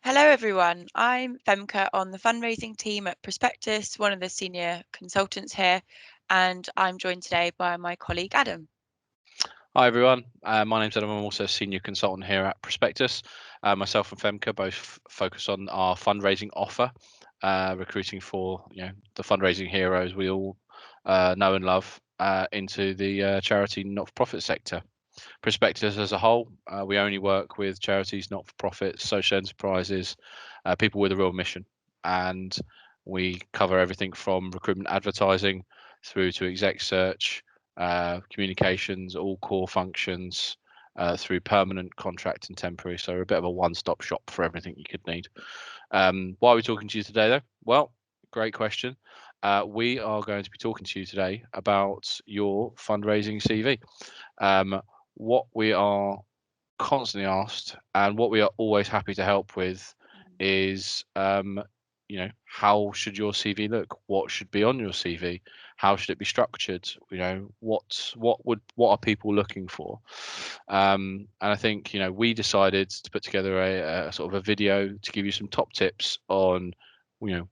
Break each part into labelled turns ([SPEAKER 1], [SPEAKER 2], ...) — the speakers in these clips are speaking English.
[SPEAKER 1] Hello everyone, I'm Femke on the fundraising team at Prospectus, one of the senior consultants here, and I'm joined today by my colleague Adam.
[SPEAKER 2] Hi everyone, my name's Adam. I'm also a senior consultant here at Prospectus. Myself and Femke both focus on our fundraising offer, recruiting for the fundraising heroes we all know and love into the charity not-for-profit sector. Prospectus as a whole, we only work with charities, not-for-profits, social enterprises, people with a real mission, and we cover everything from recruitment advertising through to exec search, communications, all core functions, through permanent, contract and temporary. So we're a bit of a one-stop shop for everything you could need. Why are we talking to you today though? Well, great question. We are going to be talking to you today about your fundraising CV. What we are constantly asked and what we are always happy to help with is how should your CV look? What should be on your CV? How should it be structured? What are people looking for? And I think we decided to put together a sort of a video to give you some top tips on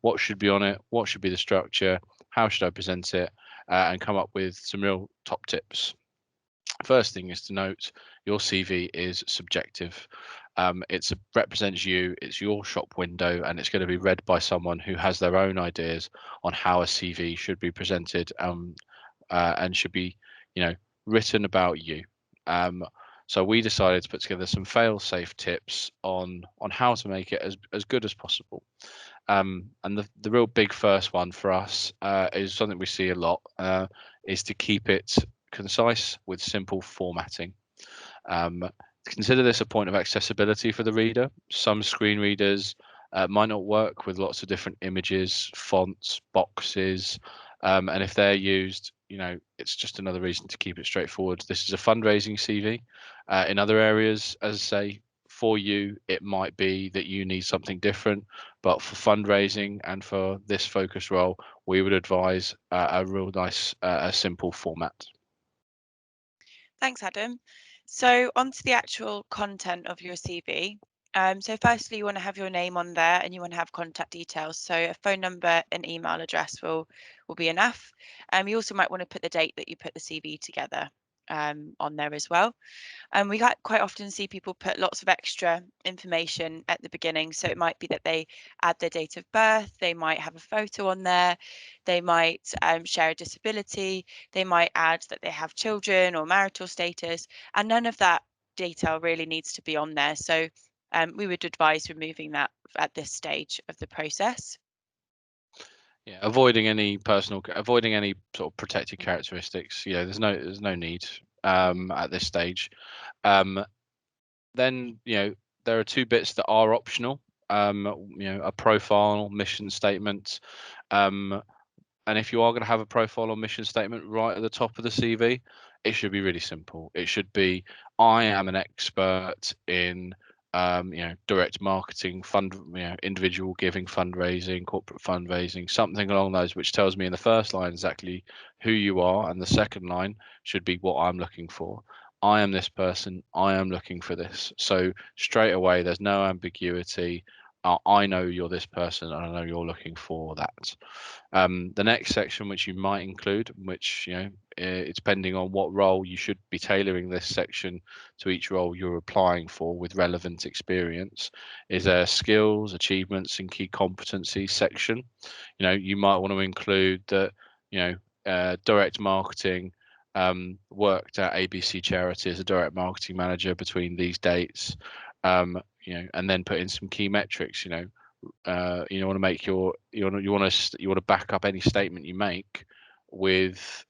[SPEAKER 2] what should be on it, what should be the structure, how should I present it, and come up with some real top tips. First thing is to note your CV is subjective. It represents you, it's your shop window, and it's going to be read by someone who has their own ideas on how a CV should be presented, and should be, written about you. So we decided to put together some fail-safe tips on how to make it as good as possible. And the real big first one for us is something we see a lot, is to keep it concise with simple formatting. Consider this a point of accessibility for the reader. Some screen readers might not work with lots of different images, fonts, boxes, and if they're used, it's just another reason to keep it straightforward. This is a fundraising CV. In other areas, as I say, for you, it might be that you need something different, but for fundraising and for this focus role, we would advise a real nice, simple format.
[SPEAKER 1] Thanks, Adam. So onto the actual content of your CV. So firstly, you want to have your name on there and you want to have contact details. So a phone number and email address will be enough. You also might want to put the date that you put the CV together on there as well. We quite often see people put lots of extra information at the beginning. So it might be that they add their date of birth, they might have a photo on there, they might share a disability, they might add that they have children or marital status, and none of that detail really needs to be on there. So we would advise removing that at this stage of the process.
[SPEAKER 2] Yeah, avoiding any sort of protected characteristics. There's no need at this stage. Then there are two bits that are optional. A profile, mission statement, and if you are going to have a profile or mission statement right at the top of the CV, it should be really simple. It should be, I am an expert in direct marketing, individual giving, fundraising, corporate fundraising, something along those, which tells me in the first line exactly who you are, and the second line should be what I'm looking for. I am this person. I am looking for this. So straight away, there's no ambiguity. I know you're this person, and I know you're looking for that. The next section, which you might include, which it's depending on what role, you should be tailoring this section to each role you're applying for with relevant experience, is a skills, achievements, and key competencies section. You might want to include that direct marketing, worked at ABC Charity as a direct marketing manager between these dates, and then put in some key metrics. You want to make you want to back up any statement you make with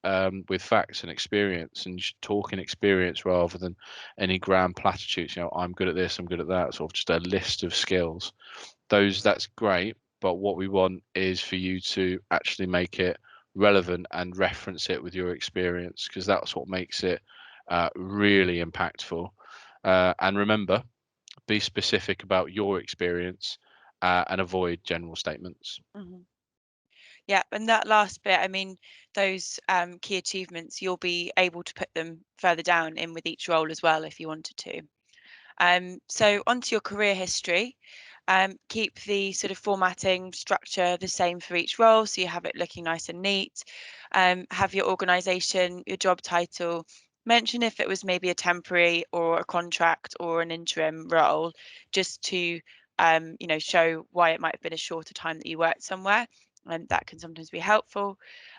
[SPEAKER 2] facts and experience, and you should talk in experience rather than any grand platitudes. I'm good at this, I'm good at that, sort of just a list of skills. That's great, but what we want is for you to actually make it relevant and reference it with your experience, because that's what makes it really impactful. And remember, be specific about your experience, and avoid general statements.
[SPEAKER 1] Mm-hmm. Yeah, and that last bit, I mean, those key achievements, you'll be able to put them further down in with each role as well if you wanted to. So onto your career history. Keep the sort of formatting structure the same for each role, so you have it looking nice and neat. Have your organisation, your job title. Mention if it was maybe a temporary or a contract or an interim role, just to show why it might have been a shorter time that you worked somewhere, and that can sometimes be helpful.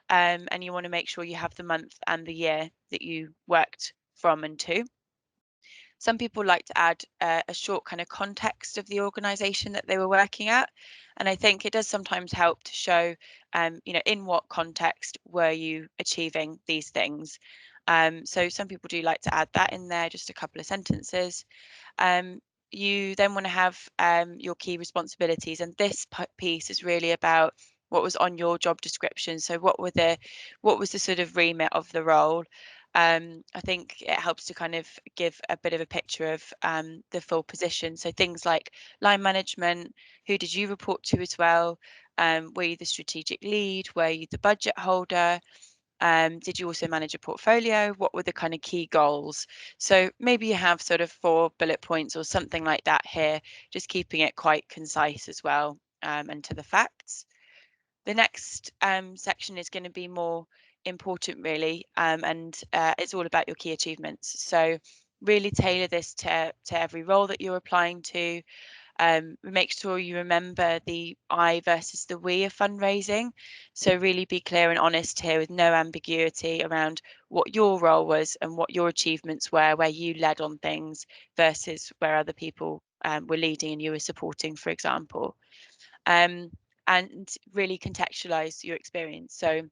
[SPEAKER 1] And you want to make sure you have the month and the year that you worked from and to. Some people like to add a short kind of context of the organisation that they were working at, and I think it does sometimes help to show, in what context were you achieving these things. So some people do like to add that in there, just a couple of sentences. You then want to have your key responsibilities, and this piece is really about what was on your job description. So what was the sort of remit of the role? I think it helps to kind of give a bit of a picture of the full position. So things like line management, who did you report to as well? Were you the strategic lead? Were you the budget holder? Did you also manage a portfolio? What were the kind of key goals? So maybe you have sort of 4 bullet points or something like that here, just keeping it quite concise as well, and to the facts. The next section is going to be more important, really, and it's all about your key achievements. So really tailor this to every role that you're applying to. Make sure you remember the I versus the we of fundraising. So really be clear and honest here with no ambiguity around what your role was and what your achievements were, where you led on things versus where other people were leading and you were supporting, for example. And really contextualize your experience. So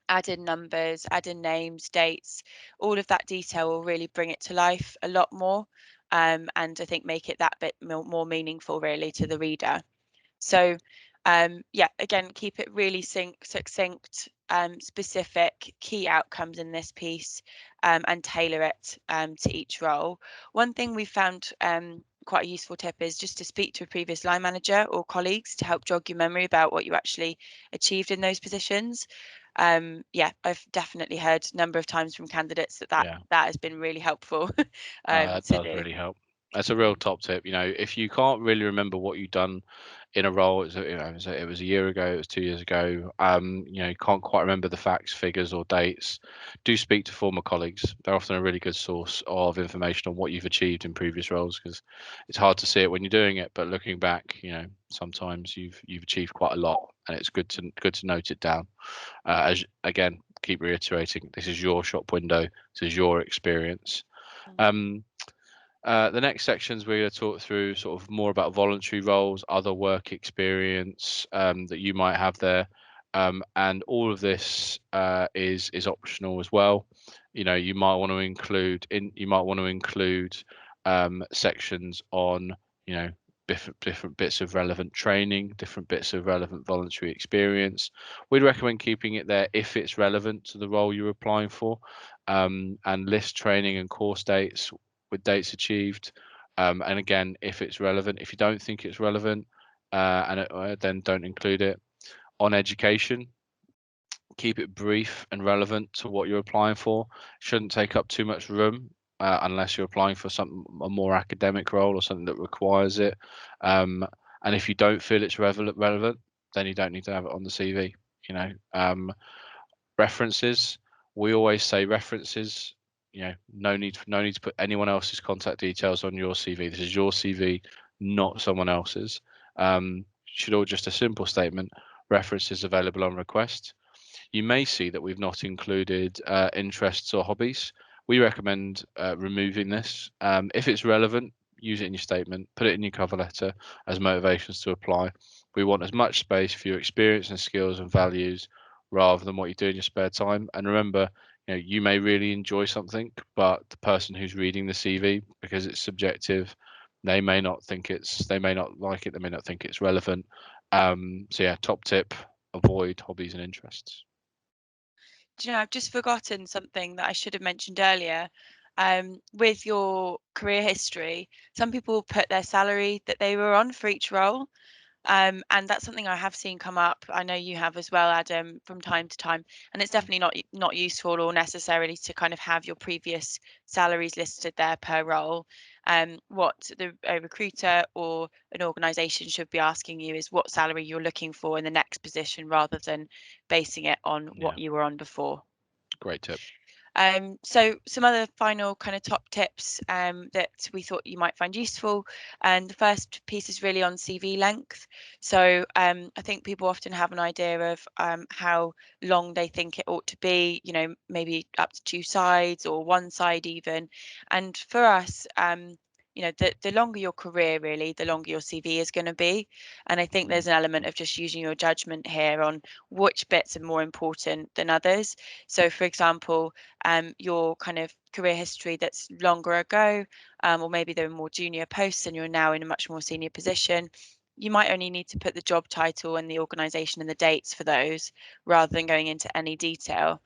[SPEAKER 1] add in numbers, add in names, dates, all of that detail will really bring it to life a lot more. And I think make it that bit more meaningful really to the reader. So yeah, again, keep it really succinct, specific key outcomes in this piece, and tailor it to each role. One thing we found quite a useful tip is just to speak to a previous line manager or colleagues to help jog your memory about what you actually achieved in those positions. Yeah, I've definitely heard a number of times from candidates that
[SPEAKER 2] Yeah.
[SPEAKER 1] has been really helpful
[SPEAKER 2] That
[SPEAKER 1] to
[SPEAKER 2] does
[SPEAKER 1] do.
[SPEAKER 2] really help. That's a real top tip. If you can't really remember what you've done in a role, it was a year ago, it was 2 years ago. You can't quite remember the facts, figures, or dates. Do speak to former colleagues. They're often a really good source of information on what you've achieved in previous roles, because it's hard to see it when you're doing it. But looking back, sometimes you've achieved quite a lot, and it's good to note it down. As again, keep reiterating, this is your shop window. This is your experience. Um, the next sections we're going to talk through sort of more about voluntary roles, other work experience that you might have there, and all of this is optional as well. You might want to include sections on different bits of relevant training, different bits of relevant voluntary experience. We'd recommend keeping it there if it's relevant to the role you're applying for, and list training and course dates with dates achieved. And again, if it's relevant. If you don't think it's relevant, then don't include it. On education, keep it brief and relevant to what you're applying for. Shouldn't take up too much room, unless you're applying for a more academic role or something that requires it. And if you don't feel it's relevant, then you don't need to have it on the CV. References, we always say references. No need to put anyone else's contact details on your CV. This is your CV, not someone else's. Should all just a simple statement: references available on request. You may see that we've not included interests or hobbies. We recommend removing this. If it's relevant, use it in your statement, put it in your cover letter as motivations to apply. We want as much space for your experience and skills and values rather than what you do in your spare time. And remember, you may really enjoy something, but the person who's reading the CV, because it's subjective, they may not like it, they may not think it's relevant. So yeah, top tip: avoid hobbies and interests.
[SPEAKER 1] Do you know, I've just forgotten something that I should have mentioned earlier. With your career history, some people put their salary that they were on for each role. And that's something I have seen come up. I know you have as well, Adam, from time to time. And it's definitely not useful or necessarily to kind of have your previous salaries listed there per role. What a recruiter or an organisation should be asking you is what salary you're looking for in the next position, rather than basing it on what
[SPEAKER 2] Yeah,
[SPEAKER 1] you were on before.
[SPEAKER 2] great tip.
[SPEAKER 1] So some other final kind of top tips that we thought you might find useful. And the first piece is really on CV length. So I think people often have an idea of how long they think it ought to be, maybe up to 2 sides or 1 side even. And for us, the longer your career, really, the longer your CV is going to be. And I think there's an element of just using your judgment here on which bits are more important than others. So, for example, your kind of career history that's longer ago, or maybe they're more junior posts and you're now in a much more senior position, you might only need to put the job title and the organization and the dates for those, rather than going into any detail.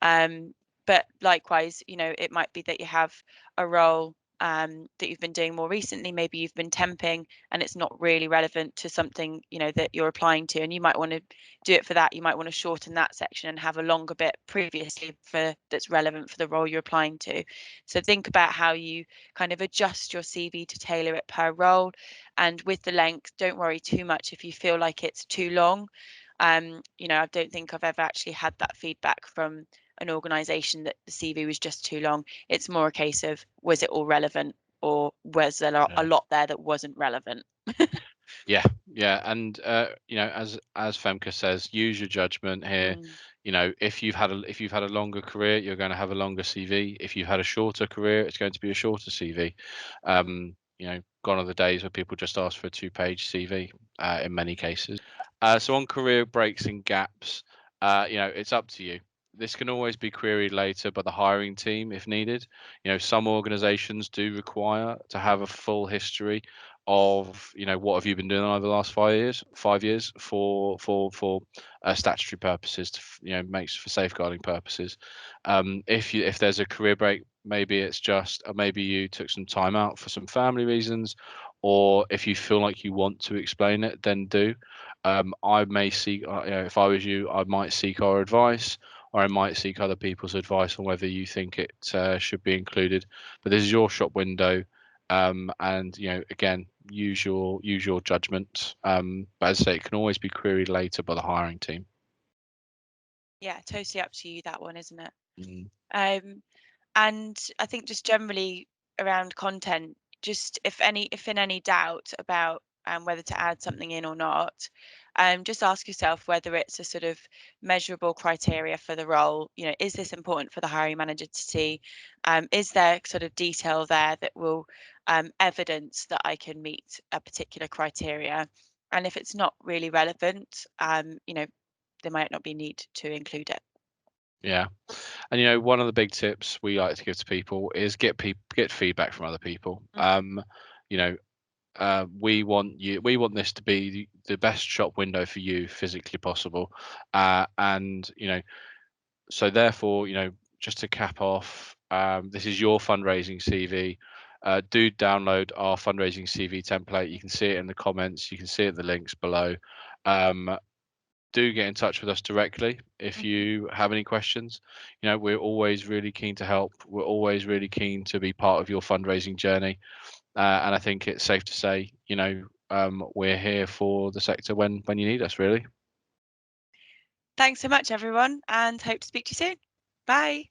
[SPEAKER 1] But likewise, it might be that you have a role that you've been doing more recently. Maybe you've been temping and it's not really relevant to something, that you're applying to, and you might want to do it for that. You might want to shorten that section and have a longer bit previously for that's relevant for the role you're applying to. So think about how you kind of adjust your CV to tailor it per role. And with the length, don't worry too much if you feel like it's too long. I don't think I've ever actually had that feedback from an organization that the CV was just too long. It's more a case of, was it all relevant, or was there a
[SPEAKER 2] Yeah.
[SPEAKER 1] lot there that wasn't relevant?
[SPEAKER 2] Yeah, yeah, and as Femke says, use your judgment here.
[SPEAKER 1] Mm,
[SPEAKER 2] If you've had a longer career, you're going to have a longer CV. If you've had a shorter career, it's going to be a shorter CV.
[SPEAKER 1] mm.
[SPEAKER 2] Gone are the days where people just ask for a two-page CV in many cases. So on career breaks and gaps, it's up to you. This can always be queried later by the hiring team if needed. Some organizations do require to have a full history of what have you been doing over the last 5 years for statutory purposes, to makes for safeguarding purposes. If there's a career break, maybe it's just maybe you took some time out for some family reasons, or if you feel like you want to explain it, then do. I may seek, if I was you, I might seek our advice, or I might seek other people's advice on whether you think it should be included. But this is your shop window, and again, use your judgment. But as I say, it can always be queried later by the hiring team.
[SPEAKER 1] Yeah, totally up to you, that one, isn't it?
[SPEAKER 2] Mm.
[SPEAKER 1] Um, and I think just generally around content, just if in any doubt about whether to add something in or not, just ask yourself whether it's a sort of measurable criteria for the role. Is this important for the hiring manager to see? Is there sort of detail there that will evidence that I can meet a particular criteria? And if it's not really relevant, there might not be need to include it.
[SPEAKER 2] Yeah, and one of the big tips we like to give to people is get feedback from other people. You know, we want this to be the best shop window for you physically possible, and so therefore, just to cap off, this is your fundraising CV. Do download our fundraising CV template. You can see it in the comments. You can see it in the links below. Um, do get in touch with us directly if
[SPEAKER 1] Mhm.
[SPEAKER 2] you have any questions. We're always really keen to help. We're always really keen to be part of your fundraising journey. And I think it's safe to say, we're here for the sector when you need us, really.
[SPEAKER 1] Thanks so much, everyone, and hope to speak to you soon. Bye.